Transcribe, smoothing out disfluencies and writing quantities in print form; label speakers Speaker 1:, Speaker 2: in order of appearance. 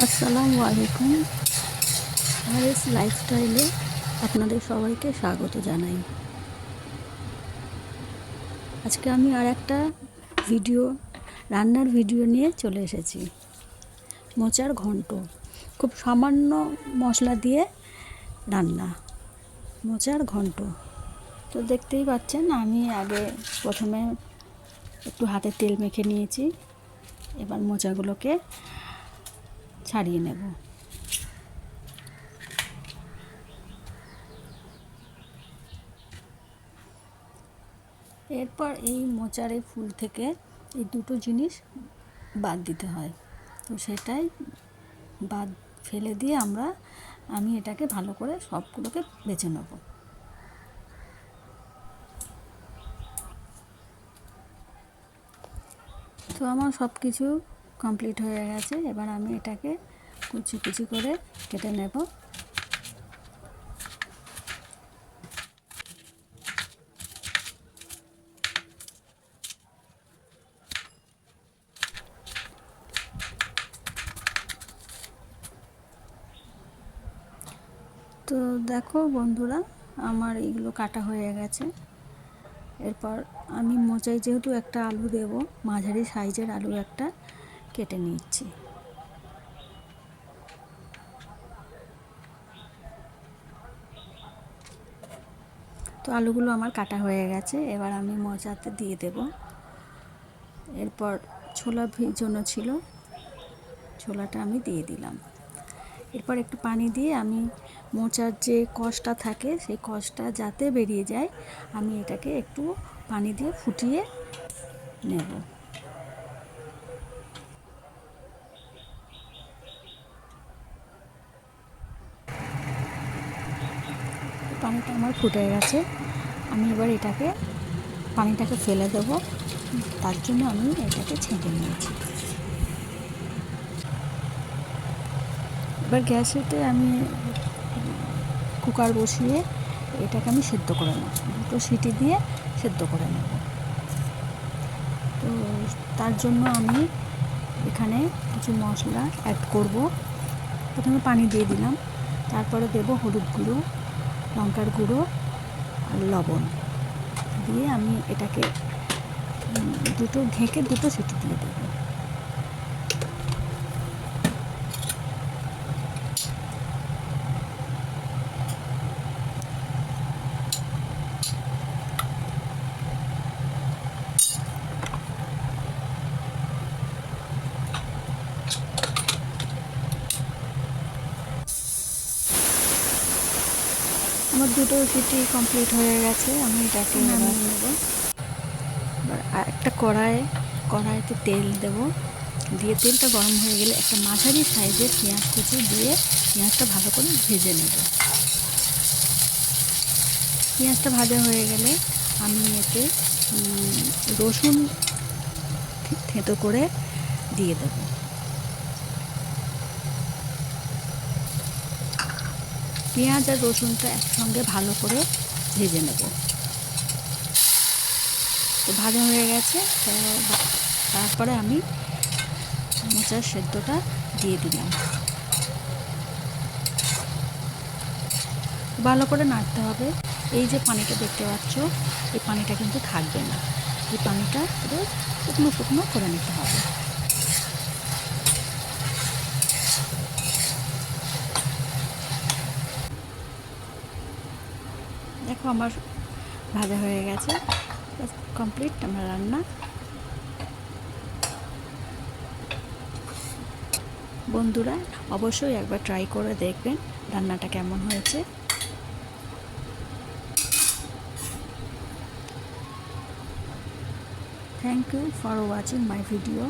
Speaker 1: আসসালামু আলাইকুম। আরএস লাইফস্টাইলে আপনাদের সবাইকে স্বাগত জানাই। আজকে আমি আর একটা রান্নার ভিডিও নিয়ে চলে এসেছি। মোচার ঘন্ট, খুব সামান্য মশলা দিয়ে রান্না, মোচার ঘন্ট। তো দেখতেই পাচ্ছেন, আমি প্রথমে একটু হাতে তেল মেখে নিয়েছি। এবার মোচাগুলোকে ছাড়িয়ে নেব। এরপর এই মোচার এই ফুল থেকে এই দুটো জিনিস বাদ দিতে হয়, তো সেটাই বাদ ফেলে দিয়ে আমি এটাকে ভালো করে সবগুলোকে বেছে নেব। তো আমার সব কিছু কমপ্লিট হয়ে গেছে। এবার আমি এটাকে কুচি কুচি করে কেটে নেব। তো দেখো বন্ধুরা, আমার এইগুলো কাটা হয়ে গেছে। এরপর আমি মোচায় যেহেতু একটা আলু দেব, মাঝারি সাইজের আলু একটা কেটে নিচ্ছি। তো আলুগুলো আমার কাটা হয়ে গেছে। এবার আমি মোচাতে দিয়ে দেব। এরপর ছোলা ভিজানো ছিল, ছোলাটা আমি দিয়ে দিলাম। এরপর একটু পানি দিয়ে আমি মোচার যে কষটা থাকে সেই কষটা যাতে বেরিয়ে যায়, আমি এটাকে একটু পানি দিয়ে ফুটিয়ে নেব। পানিটা আমার ফুটে গেছে। আমি এবার পানিটাকে ফেলে দেব। তার জন্য আমি এটাকে ছেঁকে নিয়েছি। এবার গ্যাসেতে আমি কুকার বসিয়ে এটাকে আমি সেদ্ধ করে নেব। দুটো সিটি দিয়ে সেদ্ধ করে নেব। তো তার জন্য আমি এখানে কিছু মশলা অ্যাড করব। প্রথমে পানি দিয়ে দিলাম, তারপরে দেব হলুদ গুঁড়ো, লঙ্কার গুঁড়ো আর লবণ দিয়ে আমি এটাকে ঢেকে দুটো সিটি দিয়ে দেব। আমার দুটো সিটি কমপ্লিট হয়ে গেছে। আমি এটাকে নামিয়ে নেব। এবার একটা কড়াইতে তেল দেব। দিয়ে তেলটা গরম হয়ে গেলে একটা মাঝারি সাইজের পেঁয়াজ কুচি দিয়ে পেঁয়াজটা ভালো করে ভেজে নেব। পেঁয়াজটা ভাজা হয়ে গেলে আমি এতে রসুন থেঁতো করে দিয়ে দেব। পেঁয়াজ আর রসুনটা একসঙ্গে ভালো করে ভেজে নেব। তো ভাজা হয়ে গেছে। তারপরে আমি মোচার সেদ্ধটা দিয়ে দিলাম। ভালো করে নাড়তে হবে। এই যে পানিটা দেখতে পাচ্ছ, এই পানিটা কিন্তু থাকবে না। এই পানিটা পুরো শুকনো শুকনো করে নিতে হবে। দেখো আমার ভাজা হয়ে গেছে। কমপ্লিট আমার রান্না। বন্ধুরা অবশ্যই একবার ট্রাই করে দেখবেন রান্নাটা কেমন হয়েছে। Thank you for watching my video.